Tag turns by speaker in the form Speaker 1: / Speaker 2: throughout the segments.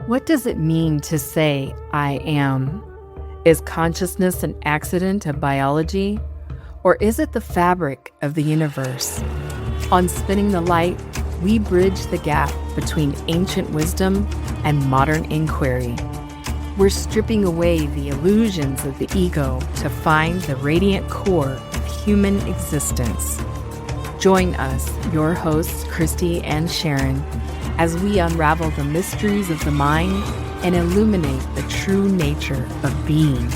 Speaker 1: What does it mean to say, I am? Is consciousness an accident of biology? Or is it the fabric of the universe? On Spinning the Light, we bridge the gap between ancient wisdom and modern inquiry. We're stripping away the illusions of the ego to find the radiant core of human existence. Join us, your hosts, Christy and Sharon, as we unravel the mysteries of the mind and illuminate the true nature of being.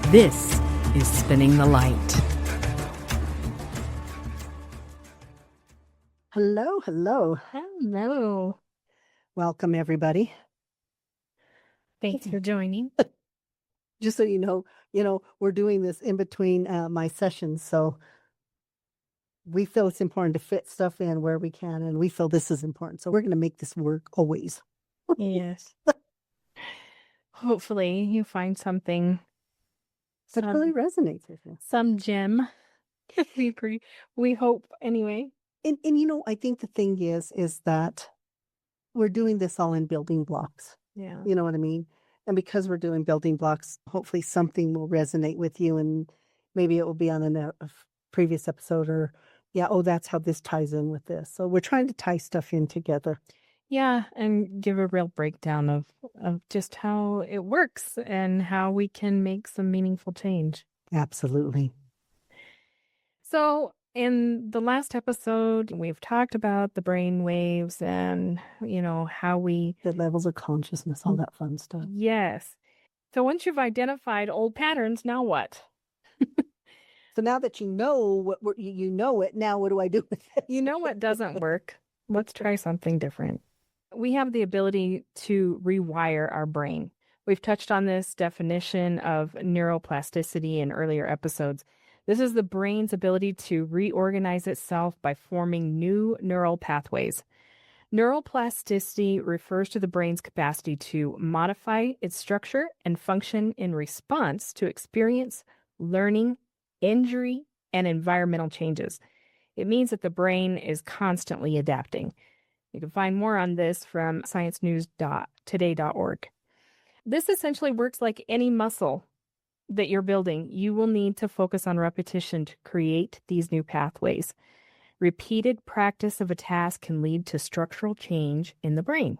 Speaker 1: This is Spinning the Light.
Speaker 2: Hello, hello.
Speaker 3: Hello.
Speaker 2: Welcome, everybody.
Speaker 3: Thanks for joining.
Speaker 2: Just so you know, we're doing this in between my sessions, so we feel it's important to fit stuff in where we can, and we feel this is important. So we're going to make this work always.
Speaker 3: Yes. Hopefully you find something
Speaker 2: That really resonates with you.
Speaker 3: Some gem. We hope anyway.
Speaker 2: And I think the thing is that we're doing this all in building blocks.
Speaker 3: Yeah.
Speaker 2: You know what I mean? And because we're doing building blocks, hopefully something will resonate with you, and maybe it will be on a previous episode, or that's how this ties in with this. So we're trying to tie stuff in together.
Speaker 3: Yeah, and give a real breakdown of just how it works and how we can make some meaningful change.
Speaker 2: Absolutely.
Speaker 3: So in the last episode, we've talked about the brain waves and, how
Speaker 2: the levels of consciousness, all that fun stuff.
Speaker 3: Yes. So once you've identified old patterns, now what?
Speaker 2: So now that you know you know it, now what do I do with it?
Speaker 3: You know what doesn't work? Let's try something different. We have the ability to rewire our brain. We've touched on this definition of neuroplasticity in earlier episodes. This is the brain's ability to reorganize itself by forming new neural pathways. Neuroplasticity refers to the brain's capacity to modify its structure and function in response to experience, learning, injury, and environmental changes. It means that the brain is constantly adapting. You can find more on this from sciencenews.today.org. This essentially works like any muscle that you're building. You will need to focus on repetition to create these new pathways. Repeated practice of a task can lead to structural change in the brain.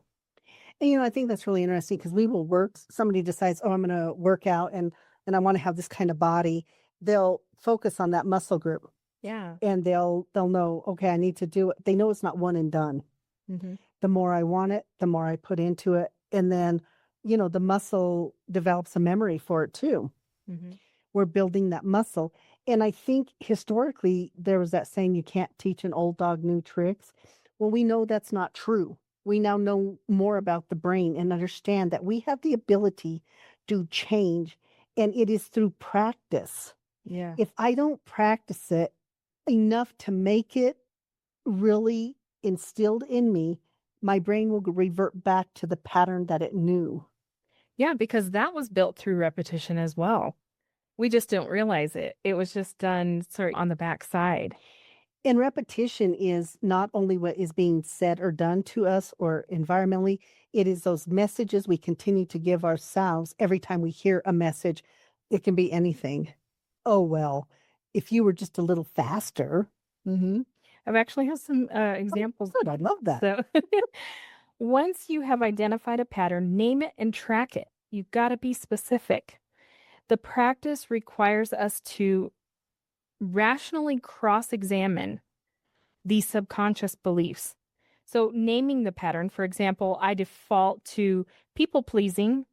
Speaker 2: And, I think that's really interesting because we will work. Somebody decides, I'm going to work out and I want to have this kind of body. They'll focus on that muscle group.
Speaker 3: Yeah.
Speaker 2: And they'll know, okay, I need to do it. They know it's not one and done.
Speaker 3: Mm-hmm.
Speaker 2: The more I want it, the more I put into it. And then, the muscle develops a memory for it too.
Speaker 3: Mm-hmm.
Speaker 2: We're building that muscle. And I think historically there was that saying, you can't teach an old dog new tricks. Well, we know that's not true. We now know more about the brain and understand that we have the ability to change, and it is through practice.
Speaker 3: Yeah.
Speaker 2: If I don't practice it enough to make it really instilled in me, my brain will revert back to the pattern that it knew.
Speaker 3: Yeah, because that was built through repetition as well. We just don't realize it. It was just done sort of on the back side.
Speaker 2: And repetition is not only what is being said or done to us or environmentally, it is those messages we continue to give ourselves every time we hear a message. It can be anything. Oh, well, if you were just a little faster.
Speaker 3: Mm-hmm. I've actually have some examples.
Speaker 2: Oh, good. I love that.
Speaker 3: So once you have identified a pattern, name it and track it. You've got to be specific. The practice requires us to rationally cross-examine these subconscious beliefs. So naming the pattern, for example, I default to people-pleasing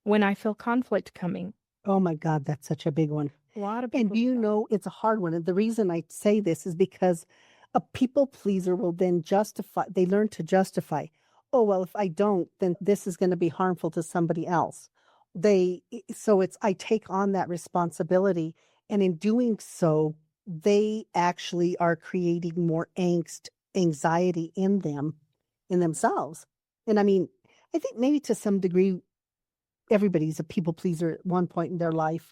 Speaker 3: when I feel conflict coming.
Speaker 2: Oh my God, that's such a big one.
Speaker 3: A lot of people.
Speaker 2: And it's a hard one. And the reason I say this is because a people pleaser will then they learn to justify. Oh, well, if I don't, then this is going to be harmful to somebody else. I take on that responsibility. And in doing so, they actually are creating more anxiety in themselves. And I mean, I think maybe to some degree, everybody's a people pleaser at one point in their life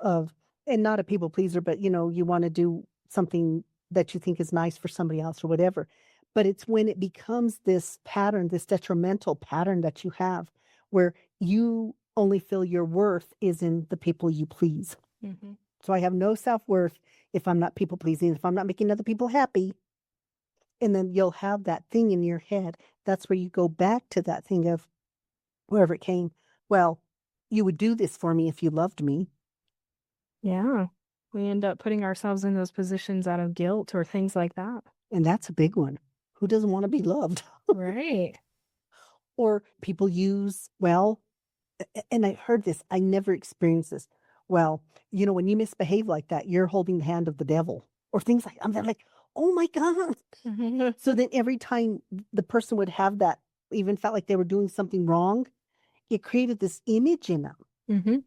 Speaker 2: and not a people pleaser, but you want to do something that you think is nice for somebody else or whatever. But it's when it becomes this pattern, this detrimental pattern that you have, where you only feel your worth is in the people you please.
Speaker 3: Mhm.
Speaker 2: So I have no self-worth if I'm not people pleasing, if I'm not making other people happy. And then you'll have that thing in your head. That's where you go back to that thing of wherever it came. Well, you would do this for me if you loved me.
Speaker 3: Yeah. We end up putting ourselves in those positions out of guilt or things like that.
Speaker 2: And that's a big one. Who doesn't want to be loved?
Speaker 3: Right.
Speaker 2: Or people use, well, and I heard this, I never experienced this. Well, when you misbehave like that, you're holding the hand of the devil or things like I'm like, oh my God. So then every time the person would have that, even felt like they were doing something wrong, it created this image in them.
Speaker 3: Mm-hmm.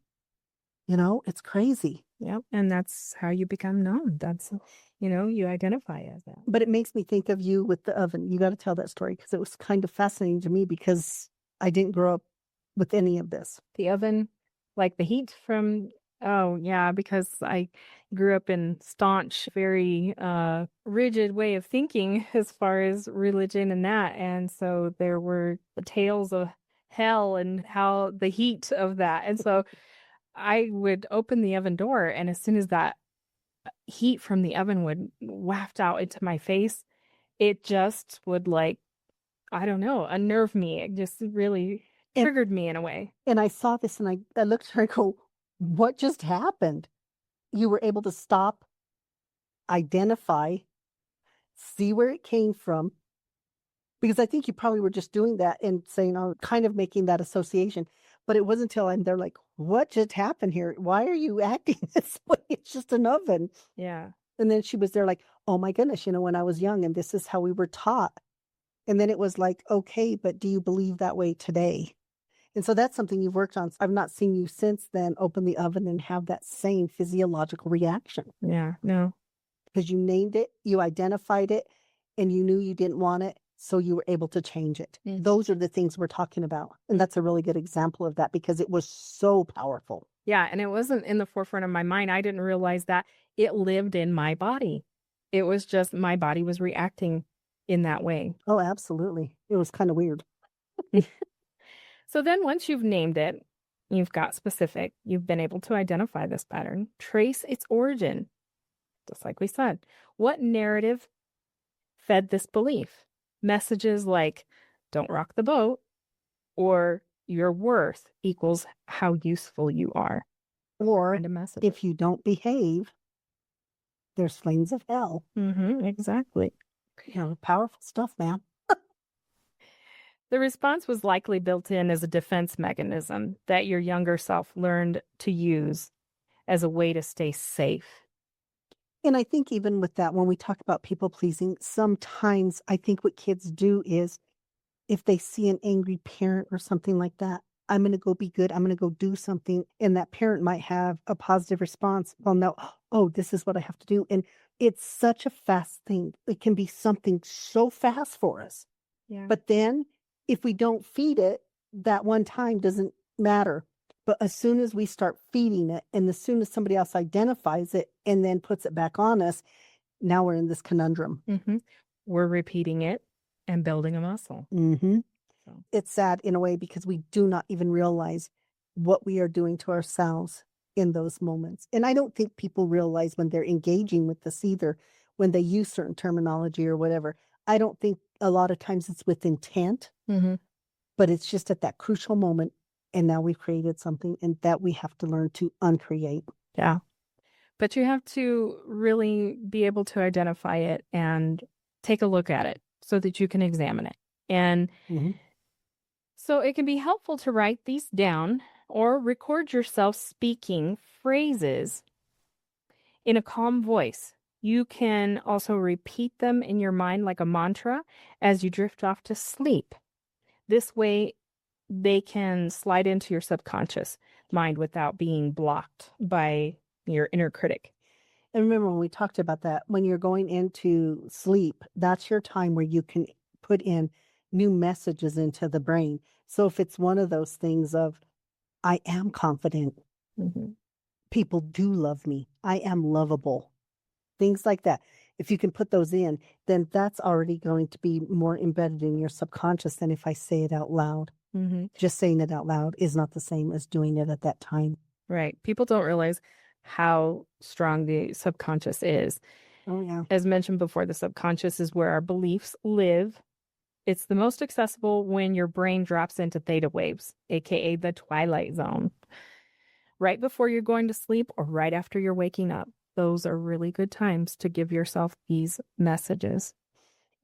Speaker 2: It's crazy.
Speaker 3: Yep. And that's how you become known. That's, you identify as that.
Speaker 2: But it makes me think of you with the oven. You got to tell that story because it was kind of fascinating to me because I didn't grow up with any of this.
Speaker 3: The oven, like the heat from, oh, yeah, because I grew up in staunch, very rigid way of thinking as far as religion and that. And so there were the tales of hell and how the heat of that. And so I would open the oven door, and as soon as that heat from the oven would waft out into my face, it just would I don't know, unnerve me. It just really triggered me in a way.
Speaker 2: And I saw this and I looked at her and go, what just happened? You were able to stop, identify, see where it came from. Because I think you probably were just doing that and saying, oh, kind of making that association. But it wasn't until they're like, what just happened here? Why are you acting this way? It's just an oven.
Speaker 3: Yeah.
Speaker 2: And then she was there like, oh my goodness, when I was young and this is how we were taught. And then it was like, okay, but do you believe that way today? And so that's something you've worked on. I've not seen you since then open the oven and have that same physiological reaction.
Speaker 3: Yeah, no.
Speaker 2: Because you named it, you identified it, and you knew you didn't want it. So you were able to change it.
Speaker 3: Mm-hmm.
Speaker 2: Those are the things we're talking about. And that's a really good example of that because it was so powerful.
Speaker 3: Yeah, and it wasn't in the forefront of my mind. I didn't realize that it lived in my body. It was just my body was reacting in that way.
Speaker 2: Oh, absolutely. It was kind of weird.
Speaker 3: So then once you've named it, you've got specific, you've been able to identify this pattern, trace its origin, just like we said. What narrative fed this belief? Messages like, don't rock the boat, or your worth equals how useful you are.
Speaker 2: Or
Speaker 3: kind of message.
Speaker 2: If you don't behave, there's flames of hell.
Speaker 3: Mm-hmm, exactly.
Speaker 2: Powerful stuff, man.
Speaker 3: The response was likely built in as a defense mechanism that your younger self learned to use as a way to stay safe.
Speaker 2: And I think even with that, when we talk about people pleasing, sometimes I think what kids do is if they see an angry parent or something like that, I'm going to go be good. I'm going to go do something. And that parent might have a positive response. Well, no, oh, this is what I have to do. And it's such a fast thing. It can be something so fast for us.
Speaker 3: Yeah.
Speaker 2: But then if we don't feed it, that one time doesn't matter. But as soon as we start feeding it, and as soon as somebody else identifies it and then puts it back on us, now we're in this conundrum.
Speaker 3: Mm-hmm. We're repeating it and building a muscle.
Speaker 2: Mm-hmm.
Speaker 3: So.
Speaker 2: It's sad in a way because we do not even realize what we are doing to ourselves in those moments. And I don't think people realize when they're engaging with this either, when they use certain terminology or whatever. I don't think a lot of times it's with intent, but it's just at that crucial moment. And now we've created something and that we have to learn to uncreate.
Speaker 3: Yeah. But you have to really be able to identify it and take a look at it so that you can examine it. And so it can be helpful to write these down or record yourself speaking phrases in a calm voice. You can also repeat them in your mind like a mantra as you drift off to sleep. This way, they can slide into your subconscious mind without being blocked by your inner critic.
Speaker 2: And remember when we talked about that, when you're going into sleep, that's your time where you can put in new messages into the brain. So if it's one of those things of, I am confident, people do love me, I am lovable, things like that. If you can put those in, then that's already going to be more embedded in your subconscious than if I say it out loud.
Speaker 3: Mm-hmm.
Speaker 2: Just saying it out loud is not the same as doing it at that time.
Speaker 3: Right. People don't realize how strong the subconscious is.
Speaker 2: Oh, yeah.
Speaker 3: As mentioned before, the subconscious is where our beliefs live. It's the most accessible when your brain drops into theta waves, aka the twilight zone, right before you're going to sleep or right after you're waking up. Those are really good times to give yourself these messages.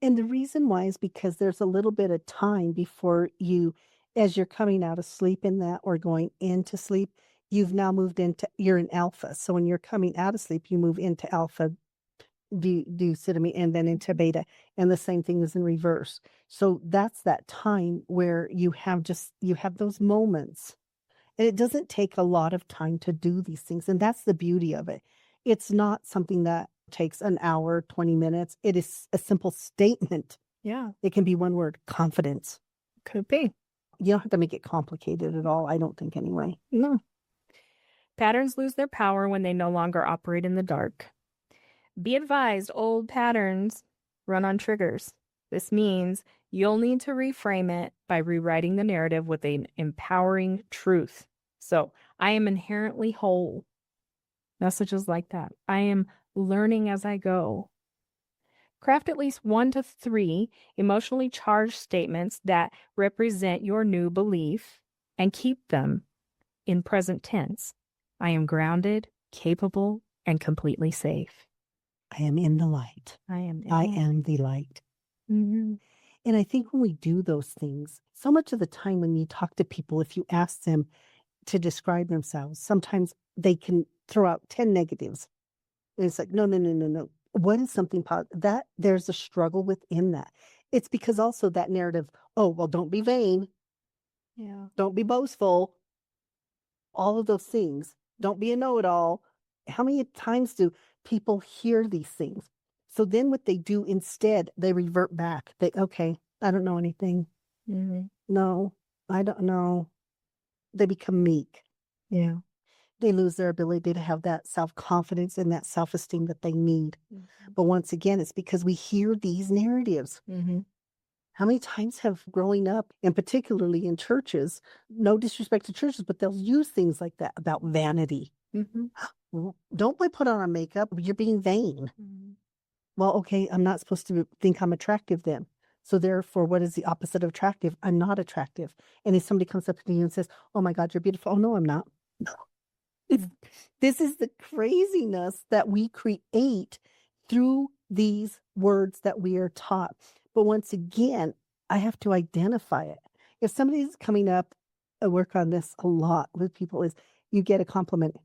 Speaker 2: And the reason why is because there's a little bit of time before you, as you're coming out of sleep in that or going into sleep, you've now moved into, you're in alpha. So when you're coming out of sleep, you move into alpha ducitamine and then into beta. And the same thing is in reverse. So that's that time where you have those moments. And it doesn't take a lot of time to do these things. And that's the beauty of it. It's not something that takes an hour, 20 minutes. It is a simple statement.
Speaker 3: Yeah,
Speaker 2: It can be one word, confidence.
Speaker 3: could be.
Speaker 2: You don't have to make it complicated at all, I don't think, anyway.
Speaker 3: No. Patterns lose their power when they no longer operate in the dark. Be advised, old patterns run on triggers. This means you'll need to reframe it by rewriting the narrative with an empowering truth. So, I am inherently whole. Messages like that. I am learning as I go. Craft at least 1 to 3 emotionally charged statements that represent your new belief and keep them in present tense. I am grounded, capable, and completely safe.
Speaker 2: I am in the light.
Speaker 3: I am
Speaker 2: the light.
Speaker 3: Mm-hmm.
Speaker 2: And I think when we do those things, so much of the time when you talk to people, if you ask them to describe themselves, sometimes they can throw out 10 negatives. And it's like, no. What is something positive? That there's a struggle within that. It's because also that narrative, oh, well, don't be vain.
Speaker 3: Yeah.
Speaker 2: Don't be boastful. All of those things. Don't be a know-it-all. How many times do people hear these things? So then what they do instead, they revert back. Okay, I don't know anything.
Speaker 3: Mm-hmm.
Speaker 2: No, I don't know. They become meek.
Speaker 3: Yeah.
Speaker 2: They lose their ability to have that self-confidence and that self-esteem that they need.
Speaker 3: Mm-hmm.
Speaker 2: But once again, it's because we hear these narratives.
Speaker 3: Mm-hmm.
Speaker 2: How many times have growing up, and particularly in churches, no disrespect to churches, but they'll use things like that about vanity.
Speaker 3: Mm-hmm.
Speaker 2: Don't put on makeup. You're being vain.
Speaker 3: Mm-hmm.
Speaker 2: Well, okay, I'm not supposed to think I'm attractive then. So therefore, what is the opposite of attractive? I'm not attractive. And if somebody comes up to you and says, oh my God, you're beautiful. Oh, no, I'm not. No. This is the craziness that we create through these words that we are taught. But once again, I have to identify it. If somebody's coming up, I work on this a lot with people, is you get a compliment.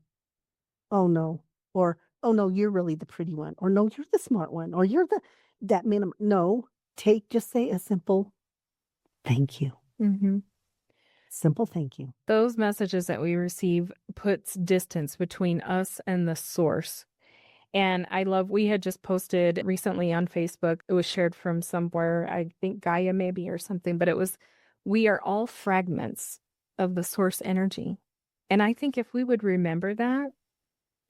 Speaker 2: Oh no. Or, oh no, you're really the pretty one. Or no, you're the smart one. Or you're that minimum. No, just say a simple thank you.
Speaker 3: Mm-hmm.
Speaker 2: Simple thank you.
Speaker 3: Those messages that we receive puts distance between us and the source. And we had just posted recently on Facebook, it was shared from somewhere, I think Gaia maybe or something, but we are all fragments of the source energy. And I think if we would remember that,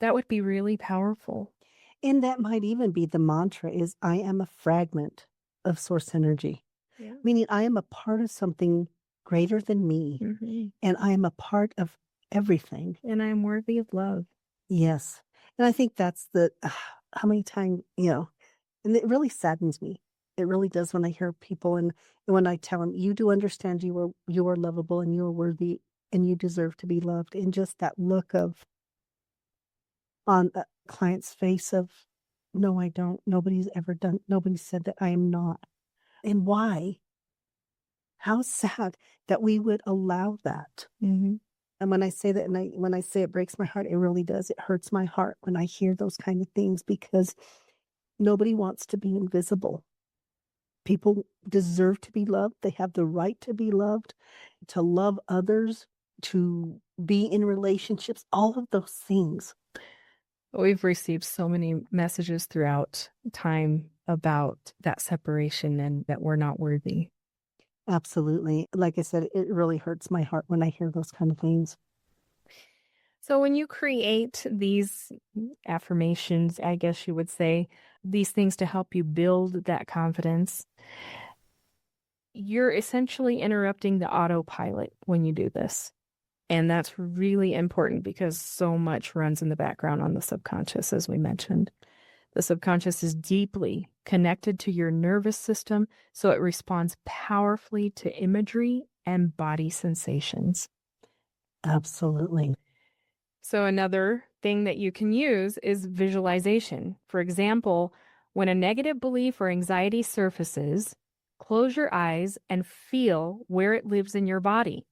Speaker 3: that would be really powerful.
Speaker 2: And that might even be the mantra is I am a fragment of source energy.
Speaker 3: Yeah.
Speaker 2: Meaning I am a part of something greater than me.
Speaker 3: Mm-hmm.
Speaker 2: And I am a part of everything.
Speaker 3: And I am worthy of love.
Speaker 2: Yes. And I think that's how many times, and it really saddens me. It really does when I hear people and when I tell them, you do understand you are lovable and you are worthy and you deserve to be loved. And just that look on a client's face of, no, I don't. Nobody said that I am not. And why? How sad that we would allow that.
Speaker 3: Mm-hmm.
Speaker 2: And when I say that, and when I say it breaks my heart, it really does. It hurts my heart when I hear those kind of things because nobody wants to be invisible. People deserve to be loved. They have the right to be loved, to love others, to be in relationships, all of those things.
Speaker 3: We've received so many messages throughout time about that separation and that we're not worthy.
Speaker 2: Absolutely. Like I said, it really hurts my heart when I hear those kind of things.
Speaker 3: So when you create these affirmations, I guess you would say, these things to help you build that confidence, you're essentially interrupting the autopilot when you do this. And that's really important because so much runs in the background on the subconscious, as we mentioned. The subconscious is deeply connected to your nervous system, so it responds powerfully to imagery and body sensations.
Speaker 2: Absolutely.
Speaker 3: So another thing that you can use is visualization. For example, when a negative belief or anxiety surfaces, close your eyes and feel where it lives in your body.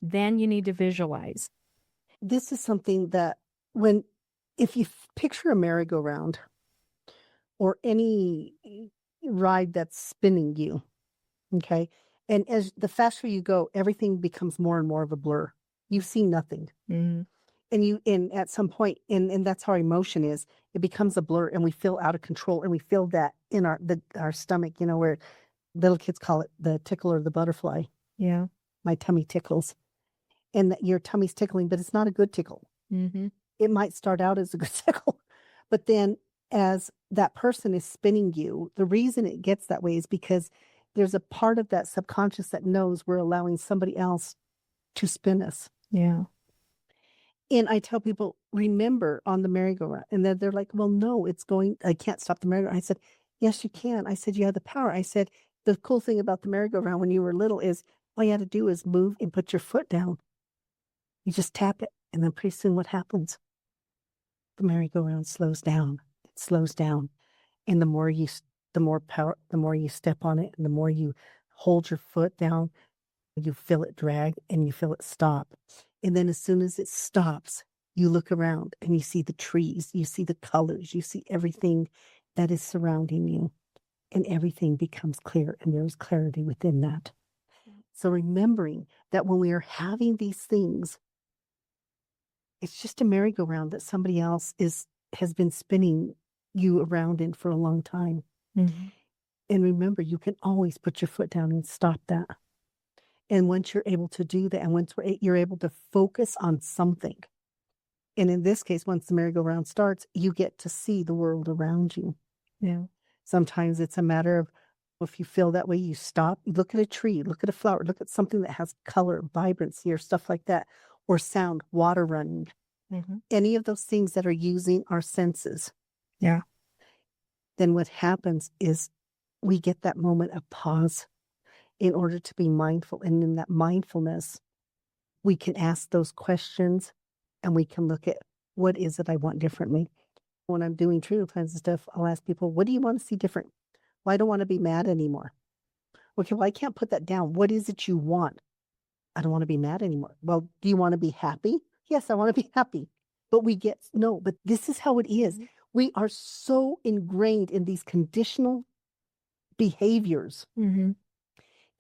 Speaker 3: Then you need to visualize.
Speaker 2: This is something that if you picture a merry-go-round or any ride that's spinning you, okay, and as the faster you go, everything becomes more and more of a blur. You see nothing.
Speaker 3: Mm-hmm.
Speaker 2: And at some point, and that's how our emotion is, it becomes a blur and we feel out of control, and we feel that in our stomach, where little kids call it the tickle or the butterfly.
Speaker 3: Yeah.
Speaker 2: My tummy tickles. And that your tummy's tickling, but it's not a good tickle.
Speaker 3: Mm-hmm.
Speaker 2: It might start out as a good tickle, but then as that person is spinning you, the reason it gets that way is because there's a part of that subconscious that knows we're allowing somebody else to spin us.
Speaker 3: Yeah.
Speaker 2: And I tell people, remember on the merry-go-round. And then they're like, well, no, I can't stop the merry-go-round. I said, yes, you can. I said, you have the power. I said, the cool thing about the merry-go-round when you were little is all you had to do is move and put your foot down. You just tap it, and then pretty soon what happens? The merry-go-round slows down. It slows down. And the more you step on it, and the more you hold your foot down, you feel it drag and you feel it stop. And then as soon as it stops, you look around and you see the trees, you see the colors, you see everything that is surrounding you, and everything becomes clear, and there is clarity within that. So remembering that when we are having these things, it's just a merry-go-round that somebody else has been spinning you around in for a long time.
Speaker 3: Mm-hmm.
Speaker 2: And remember, you can always put your foot down and stop that. And once you're able to do that, and once you're able to focus on something, and in this case, once the merry-go-round starts, you get to see the world around you.
Speaker 3: Yeah.
Speaker 2: Sometimes it's a matter of, if you feel that way, you stop, you look at a tree, look at a flower, look at something that has color, vibrancy, or stuff like that, or sound, water running,
Speaker 3: Mm-hmm.
Speaker 2: any of those things that are using our senses.
Speaker 3: Yeah.
Speaker 2: Then what happens is we get that moment of pause in order to be mindful. And in that mindfulness, we can ask those questions, and we can look at, what is it I want differently? When I'm doing treatment plans and stuff, I'll ask people, what do you want to see different? Well, I don't want to be mad anymore. Okay, well, I can't put that down. What is it you want? I don't want to be mad anymore. Well, do you want to be happy? Yes, I want to be happy. But but this is how it is. We are so ingrained in these conditional behaviors
Speaker 3: Mm-hmm.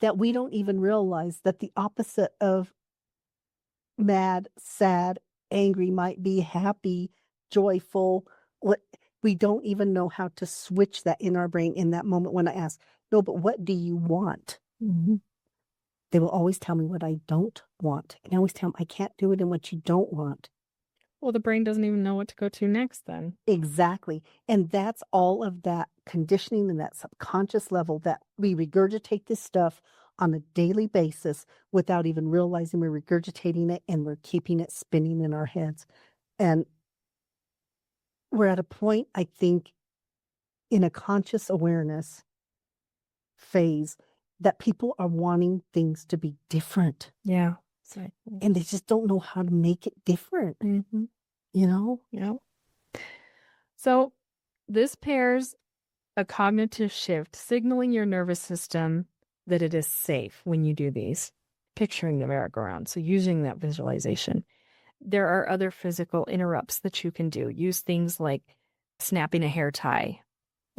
Speaker 2: that we don't even realize that the opposite of mad, sad, angry might be happy, joyful. We don't even know how to switch that in our brain in that moment when I ask, no, but what do you want?
Speaker 3: Mm-hmm.
Speaker 2: They will always tell me what I don't want. And I always tell them, I can't do it in what you don't want.
Speaker 3: Well, the brain doesn't even know what to go to next then.
Speaker 2: Exactly. And that's all of that conditioning and that subconscious level that we regurgitate this stuff on a daily basis without even realizing we're regurgitating it, and we're keeping it spinning in our heads. And we're at a point, I think, in a conscious awareness phase that people are wanting things to be different.
Speaker 3: Yeah.
Speaker 2: And they just don't know how to make it different.
Speaker 3: Mm-hmm.
Speaker 2: Yeah.
Speaker 3: So this pairs a cognitive shift, signaling your nervous system that it is safe when you do these, picturing the merry-go-round. So using that visualization. There are other physical interrupts that you can do. Use things like snapping a hair tie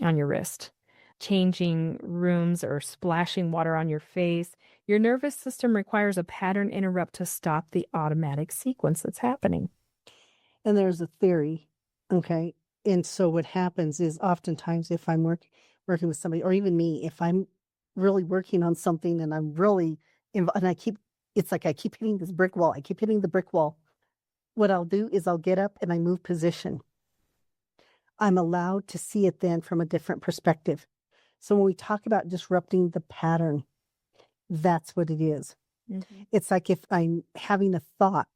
Speaker 3: on your wrist, changing rooms, or splashing water on your face. Your nervous system requires a pattern interrupt to stop the automatic sequence that's happening.
Speaker 2: And there's a theory, okay? And so what happens is, oftentimes if I'm working with somebody, or even me, if I'm really working on something and I'm really, and it's like I keep hitting this brick wall. I keep hitting the brick wall. What I'll do is I'll get up and I move position. I'm allowed to see it then from a different perspective. So when we talk about disrupting the pattern, That's what it is.
Speaker 3: Mm-hmm.
Speaker 2: It's like if I'm having a thought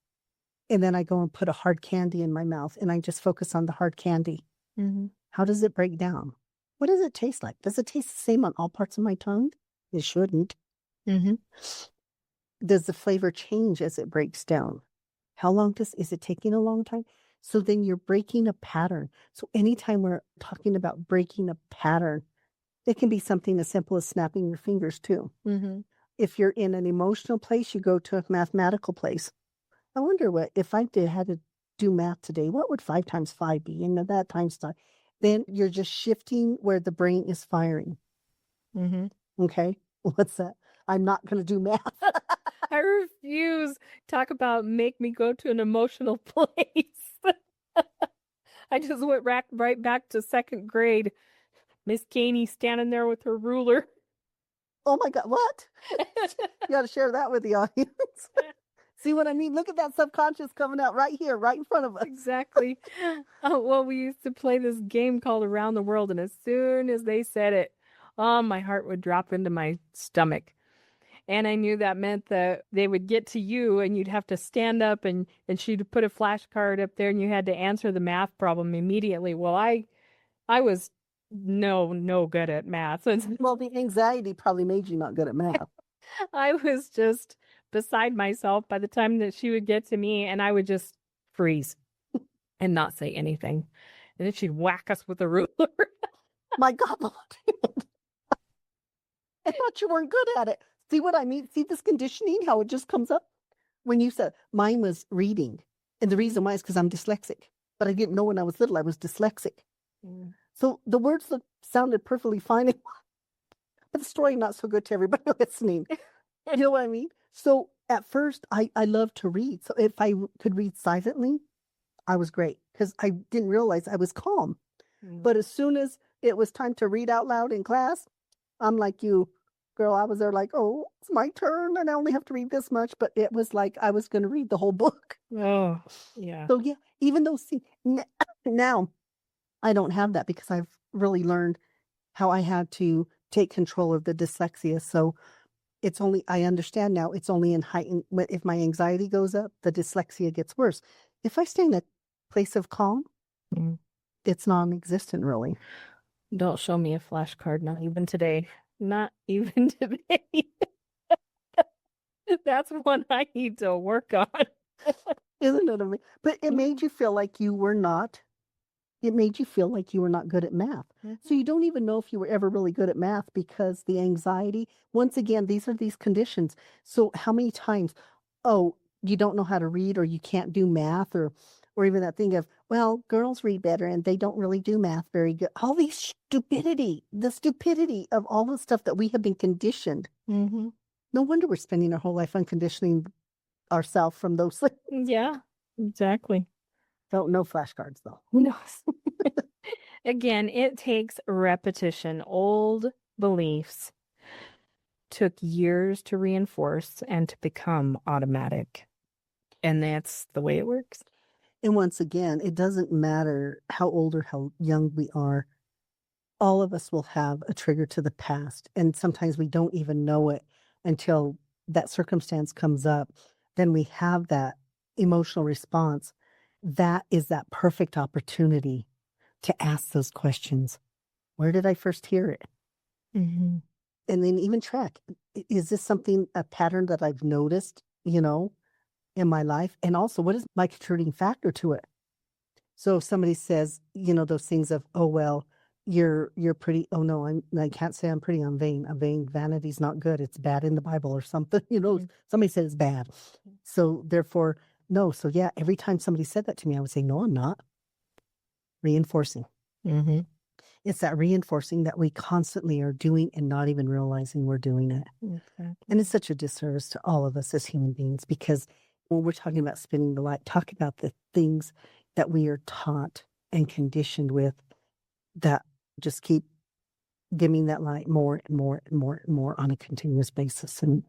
Speaker 2: and then I go and put a hard candy in my mouth and I just focus on the hard candy.
Speaker 3: Mm-hmm.
Speaker 2: How does it break down? What does it taste like? Does it taste the same on all parts of my tongue? It shouldn't.
Speaker 3: Mm-hmm.
Speaker 2: Does the flavor change as it breaks down? How long is it taking a long time? So then you're breaking a pattern. So anytime we're talking about breaking a pattern, it can be something as simple as snapping your fingers too.
Speaker 3: Mm-hmm.
Speaker 2: If you're in an emotional place, you go to a mathematical place. I wonder what, if I had to do math today, what would 5 times 5 be? That times 5. Then you're just shifting where the brain is firing.
Speaker 3: Mm-hmm.
Speaker 2: Okay? What's that? I'm not going to do math.
Speaker 3: I refuse. Talk about make me go to an emotional place. I just went right back to 2nd grade. Miss Caney standing there with her ruler.
Speaker 2: Oh my God, what? You got to share that with the audience. See what I mean? Look at that subconscious coming out right here, right in front of us.
Speaker 3: Exactly. Well, we used to play this game called Around the World, and as soon as they said it, my heart would drop into my stomach. And I knew that meant that they would get to you and you'd have to stand up and she'd put a flashcard up there and you had to answer the math problem immediately. Well, I was no good at math.
Speaker 2: Well, the anxiety probably made you not good at math.
Speaker 3: I was just beside myself by the time that she would get to me, and I would just freeze and not say anything. And then she'd whack us with a ruler.
Speaker 2: My God, I thought you weren't good at it. See what I mean? See this conditioning, how it just comes up? When you said mine was reading. And the reason why is because I'm dyslexic. But I didn't know when I was little I was dyslexic.
Speaker 3: Mm.
Speaker 2: So the words sounded perfectly fine. But the story not so good to everybody listening. You know what I mean? So at first, I loved to read. So if I could read silently, I was great because I didn't realize I was calm.
Speaker 3: Mm.
Speaker 2: But as soon as it was time to read out loud in class, I'm like you, girl. I was there like, oh, it's my turn and I only have to read this much. But it was like I was going to read the whole book.
Speaker 3: Oh, yeah.
Speaker 2: So yeah, even though now I don't have that because I've really learned how I had to take control of the dyslexia. So it's only, I understand now, it's only in heightened, if my anxiety goes up, the dyslexia gets worse. If I stay in a place of calm, it's non-existent really.
Speaker 3: Don't show me a flashcard, not even today. Not even today. That's one I need to work on.
Speaker 2: Isn't it amazing? But it made you feel like you were not, it made you feel like you were not good at math. So you don't even know if you were ever really good at math because the anxiety, once again, these are these conditions. So how many times, oh, you don't know how to read or you can't do math or even that thing of, well, girls read better and they don't really do math very good. All these the stupidity of all the stuff that we have been conditioned.
Speaker 3: Mm-hmm.
Speaker 2: No wonder we're spending our whole life unconditioning ourselves from those things.
Speaker 3: Yeah, exactly.
Speaker 2: No flashcards though.
Speaker 3: No. Again, it takes repetition. Old beliefs took years to reinforce and to become automatic. And that's the way it works.
Speaker 2: And once again, it doesn't matter how old or how young we are. All of us will have a trigger to the past. And sometimes we don't even know it until that circumstance comes up. Then we have that emotional response. That is that perfect opportunity to ask those questions. Where did I first hear it?
Speaker 3: Mm-hmm.
Speaker 2: And then even track, is this a pattern that I've noticed, in my life? And also, what is my contributing factor to it? So if somebody says, those things of, oh, well, you're pretty. Oh, no, I can't say I'm pretty. I'm vain. I'm vain. Vanity's not good. It's bad in the Bible or something. Somebody said it's bad. So therefore, no. So yeah, every time somebody said that to me, I would say, no, I'm not. Reinforcing.
Speaker 3: Mm-hmm.
Speaker 2: It's that reinforcing that we constantly are doing and not even realizing we're doing it.
Speaker 3: Exactly.
Speaker 2: And it's such a disservice to all of us as human beings because when we're talking about spinning the light, talk about the things that we are taught and conditioned with that just keep dimming that light more and more and more and more on a continuous basis. And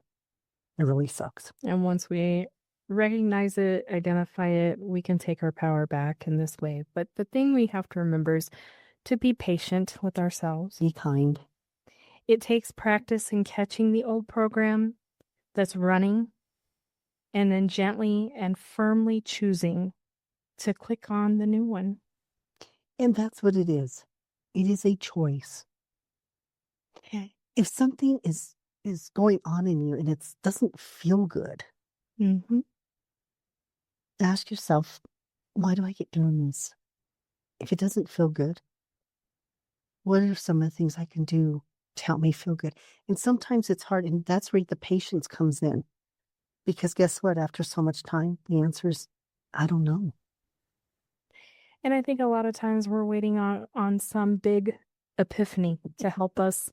Speaker 2: it really sucks.
Speaker 3: And once we recognize it, identify it, we can take our power back in this way. But the thing we have to remember is to be patient with ourselves.
Speaker 2: Be kind.
Speaker 3: It takes practice in catching the old program that's running and then gently and firmly choosing to click on the new one.
Speaker 2: And that's what it is. It is a choice. If something is going on in you and it doesn't feel good,
Speaker 3: Mm-hmm.
Speaker 2: ask yourself, why do I get doing this? If it doesn't feel good, what are some of the things I can do to help me feel good? And sometimes it's hard, and that's where the patience comes in. Because guess what? After so much time, the answer is, I don't know.
Speaker 3: And I think a lot of times we're waiting on some big epiphany to help us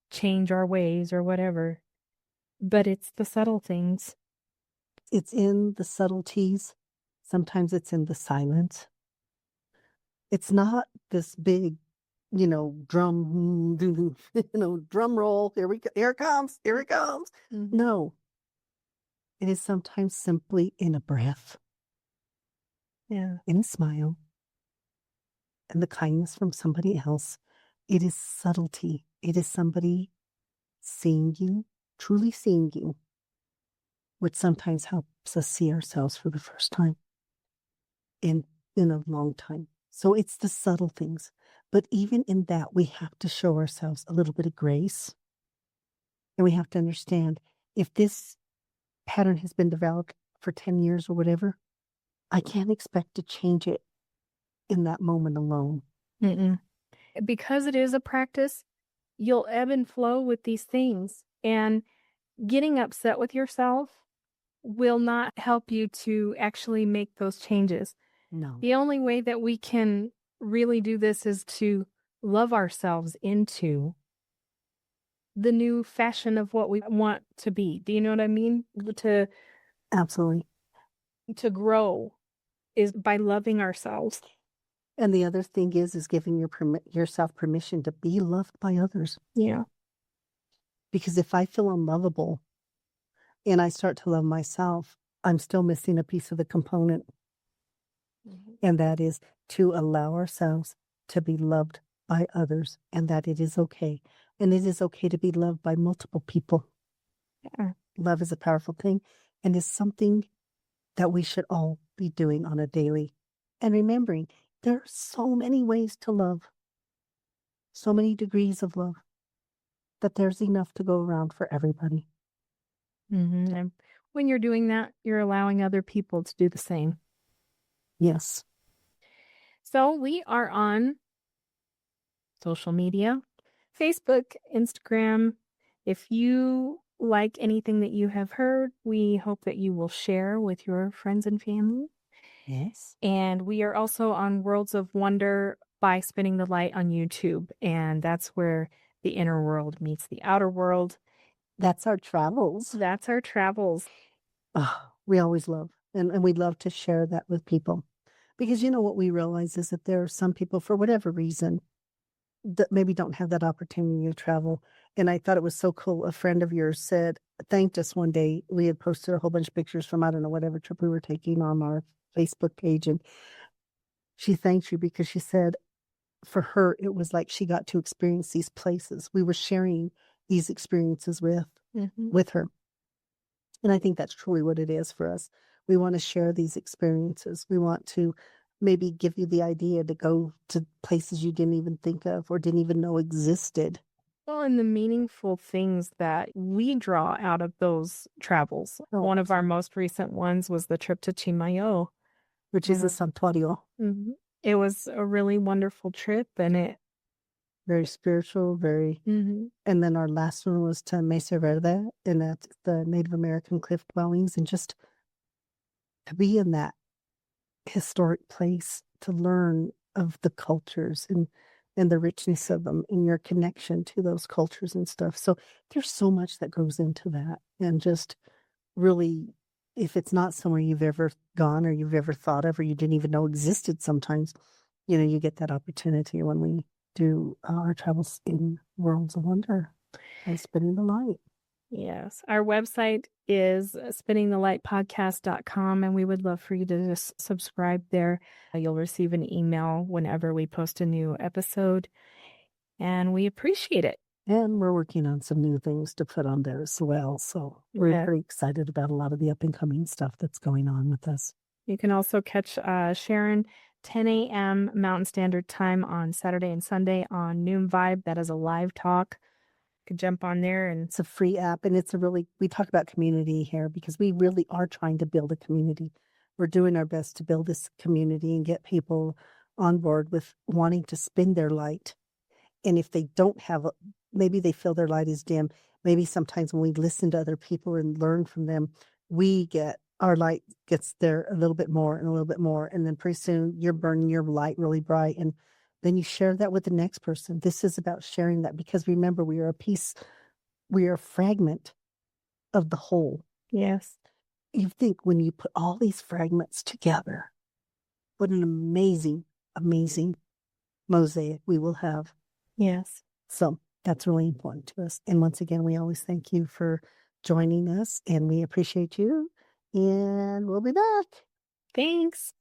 Speaker 3: change our ways or whatever. But it's the subtle things.
Speaker 2: It's in the subtleties. Sometimes it's in the silence. It's not this big, drum, drum roll. Here we go. Here it comes. Here it comes.
Speaker 3: Mm-hmm.
Speaker 2: No. It is sometimes simply in a breath,
Speaker 3: Yeah.
Speaker 2: in a smile, and the kindness from somebody else. It is subtlety. It is somebody seeing you, truly seeing you, which sometimes helps us see ourselves for the first time in a long time. So it's the subtle things. But even in that, we have to show ourselves a little bit of grace. And we have to understand, if this pattern has been developed for 10 years or whatever, I can't expect to change it in that moment alone.
Speaker 3: Mm-mm. Because it is a practice, you'll ebb and flow with these things. And getting upset with yourself will not help you to actually make those changes.
Speaker 2: No.
Speaker 3: The only way that we can really do this is to love ourselves into the new fashion of what we want to be. Do you know what I mean?
Speaker 2: Absolutely.
Speaker 3: To grow is by loving ourselves.
Speaker 2: And the other thing is giving yourself permission to be loved by others.
Speaker 3: Yeah.
Speaker 2: Because if I feel unlovable and I start to love myself, I'm still missing a piece of the component.
Speaker 3: Mm-hmm.
Speaker 2: And that is to allow ourselves to be loved by others, and that it is okay. And it is okay to be loved by multiple people.
Speaker 3: Yeah.
Speaker 2: Love is a powerful thing and is something that we should all be doing on a daily. And remembering, there are so many ways to love, so many degrees of love, that there's enough to go around for everybody.
Speaker 3: Mm-hmm. And when you're doing that, you're allowing other people to do the same.
Speaker 2: Yes.
Speaker 3: So we are on social media, Facebook, Instagram. If you like anything that you have heard, we hope that you will share with your friends and family.
Speaker 2: Yes.
Speaker 3: And we are also on Worlds of Wonder by Spinning the Light on YouTube. And that's where the inner world meets the outer world.
Speaker 2: That's our travels.
Speaker 3: That's our travels.
Speaker 2: Oh, we always love, and we love to share that with people. Because what we realize is that there are some people, for whatever reason, that maybe don't have that opportunity to travel. And I thought it was so cool. A friend of yours thanked us one day. We had posted a whole bunch of pictures from, I don't know, whatever trip we were taking on our Facebook page. And she thanked you because she said for her, it was like she got to experience these places. We were sharing these experiences with her. And I think that's truly what it is for us. We want to share these experiences. We want to maybe give you the idea to go to places you didn't even think of or didn't even know existed.
Speaker 3: Well, and the meaningful things that we draw out of those travels.
Speaker 2: Oh,
Speaker 3: One of our most recent ones was the trip to Chimayo,
Speaker 2: which is a santuario.
Speaker 3: Mm-hmm. It was a really wonderful trip, and
Speaker 2: very spiritual, very.
Speaker 3: Mm-hmm.
Speaker 2: And then our last one was to Mesa Verde, and that's the Native American cliff dwellings, and just to be in that historic place, to learn of the cultures and the richness of them and your connection to those cultures and stuff. So there's so much that goes into that. And just really, if it's not somewhere you've ever gone or you've ever thought of or you didn't even know existed, sometimes, you get that opportunity when we do our travels in Worlds of Wonder by Spinning the Light.
Speaker 3: Yes. Our website is spinningthelightpodcast.com, and we would love for you to just subscribe there. You'll receive an email whenever we post a new episode, and we appreciate it.
Speaker 2: And we're working on some new things to put on there as well. So we're
Speaker 3: Yeah.
Speaker 2: pretty excited about a lot of the up and coming stuff that's going on with us.
Speaker 3: You can also catch Sharon 10 a.m. Mountain Standard Time on Saturday and Sunday on Noon Vibe. That is a live talk. You can jump on there and
Speaker 2: It's a free app, and it's a really, we talk about community here because we really are trying to build a community. We're doing our best to build this community and get people on board with wanting to spin their light. And if they don't have, maybe they feel their light is dim. Maybe sometimes when we listen to other people and learn from them, our light gets there a little bit more and a little bit more. And then pretty soon you're burning your light really bright. And then you share that with the next person. This is about sharing that because remember, we are a fragment of the whole.
Speaker 3: yes.
Speaker 2: You think when you put all these fragments together, what an amazing, amazing mosaic we will have.
Speaker 3: Yes.
Speaker 2: So that's really important to us. And once again, we always thank you for joining us and we appreciate you. And we'll be back.
Speaker 3: Thanks.